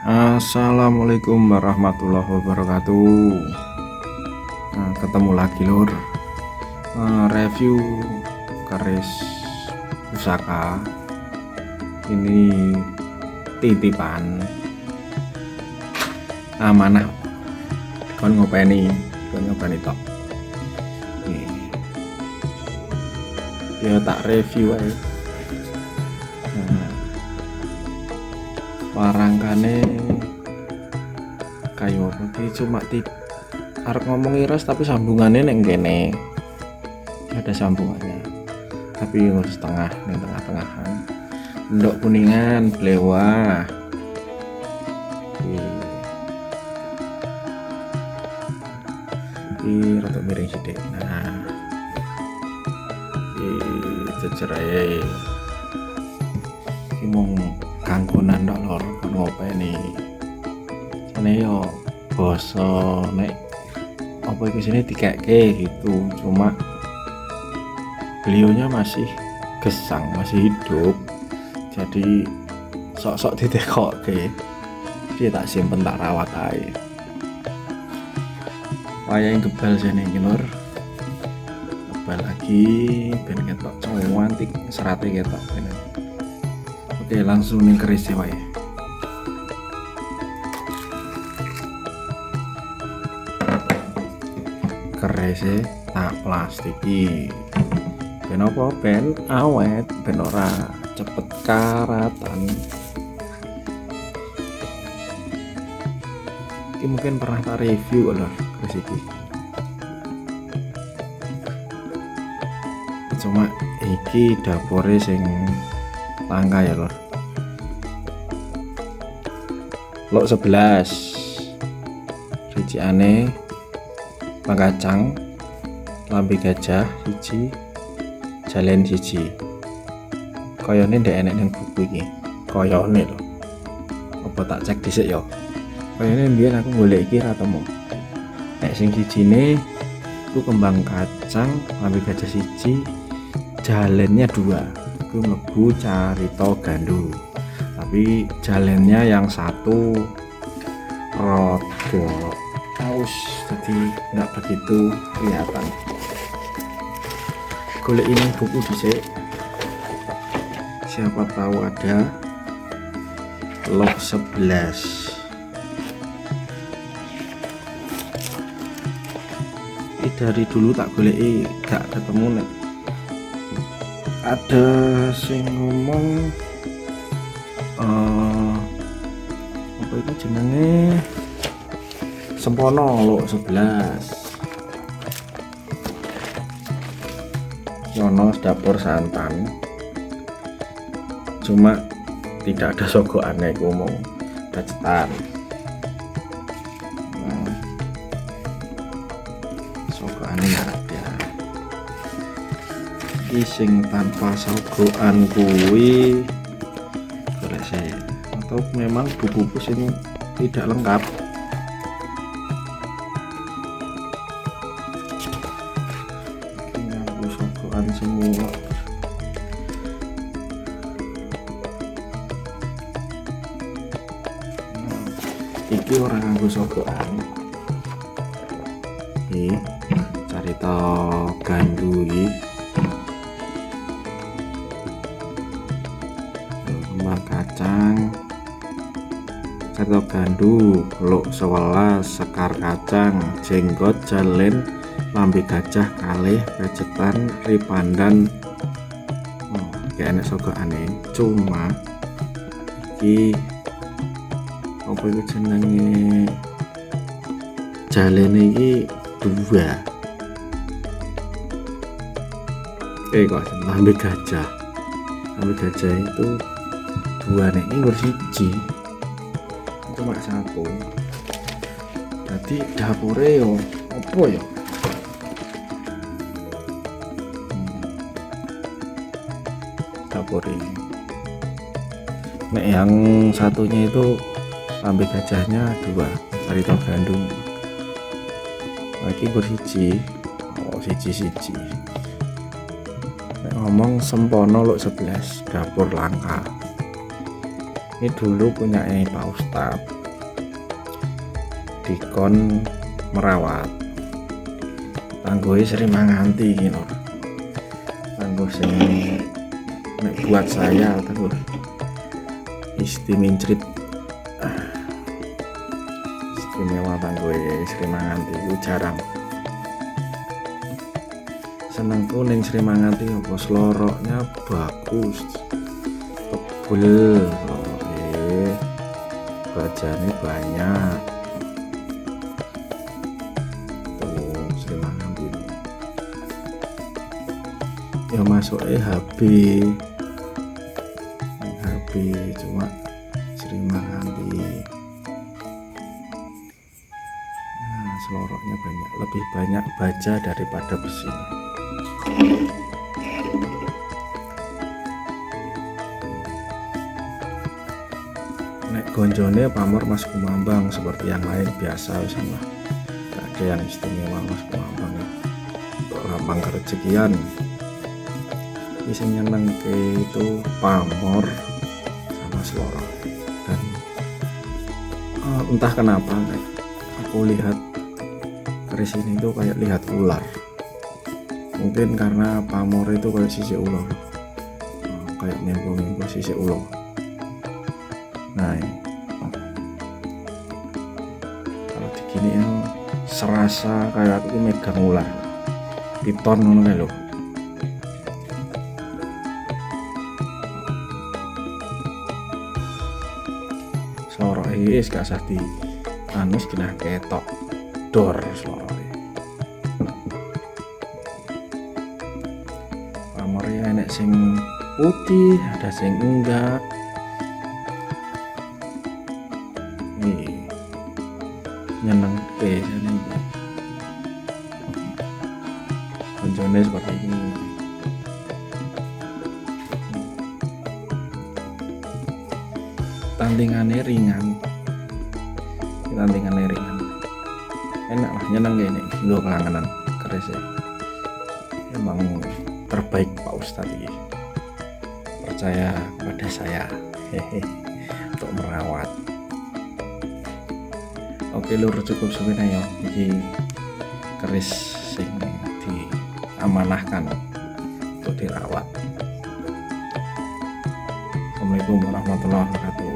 Assalamualaikum warahmatullahi wabarakatuh. Ketemu lagi lur, review keris pusaka. Ini titipan amanah. Kon ngopeni tok. Ya tak review aja. Warangkane kayu apa iki cuma arep ngomong iras tapi sambungannya neng kene ada sambungannya tapi setengah neng tengah-tengahan ndok kuningan blewah iki rada miring sithik. Nah iki jejerae iki mung kanggonan tok lor kon ngopeni sene yo basa nek apa iki sini dikeke gitu, cuma beliaunya masih gesang, masih hidup, jadi sok-sok ditekokke dia tak simpen tak rawat ae wayang gebal sini iki lur, gebal lagi ben ketok cantik serate ketok ben. Oke, langsung ning keris wae. Kerise tak plastiki. Ben apa? Ben awet, ben ora cepet karatan. Ini mungkin pernah tak review loh keris iki. Cuma iki dapure sing langka ya lor. Lok 11 riciane pangkacang lambe gajah siji jalen siji koyone ndek enek ning buku iki koyone lho apa tak cek dhisik ya koyone mbiyen aku golek iki ra temu nek sing sijine ku kembang kacang lambe gajah siji jalennya 2 itu mlebu carita gandu, tapi jalannya yang satu rodo aus, jadi nggak begitu kelihatan. Golek ini buku dhisik, siapa tahu ada log 11. Ini dari dulu tak goleki gak ketemu nek ada sing ngomong apa itu jenenge sempono lo 11 yono dapur santan, cuma tidak ada sogoane ngomong dacetan. Sogoane nggak ada. Sing tanpa sogoan kuwi boleh saya, atau memang buku-buku sini tidak lengkap. Ini sogoan semua. Iki orang nganggo sogoan. Iki carita gandu iki. Kacang carita gandu luk 11 sekar kacang jenggot jalen lambe gajah kalih pecetan ripandan. Kayak enak sogokane, cuma iki apa itu jenenge jalene iki 2 kok lambe gajah itu 2 nih, ini siji cuma 1, jadi dapure yo apa yo dapure nek yang satunya itu lambe gajahnya 2 carita gandum lagi siji siji nek ngomong sempono luk 11 dapur langka Ini dulu punya Pak Ustadz dikon merawat tanggoe sering manganti gitu. Tanggo sing buat saya terus istimencrit istimewa tanggoe sering manganti itu jarang. Senengku ning Sri Manganti apa seloroknya bagus, tebel seloroknya, bajane banyak. Tuh Sri Manganti ya masuk HB cuma Sri Manganti. Nah, seloroknya banyak, lebih banyak baja daripada besi. Nek gonjone pamor Mas Kumambang seperti yang lain biasa sama, gak ada yang istimewa. Mas Kumambang gampang kerezekian. Bisa nyeneng itu pamor sama selorok. Dan entah kenapa aku lihat keris ini tuh kayak lihat ular. Mungkin karena pamor itu kayak sisik ulo, kayak mempo sisik ulo. Nah ini. Kalau digini ya serasa kayak aku megang ular piton ngono kae lho. Selorok iki gak usah di anus kena ketok dor selorok. Pamornya enek sing putih, ada sing enggak. Nih nyeneng ini konjone seperti ini. Tandingannya ringan, enak lah, nyeneng gini gue kelanganan kerisnya. Emang terbaik Pak Ustadz ini, percaya pada saya untuk merawat. Oke lur, cukup sebenarnya jadi keris sing diamanahkan untuk dirawat. Assalamualaikum warahmatullahi wabarakatuh.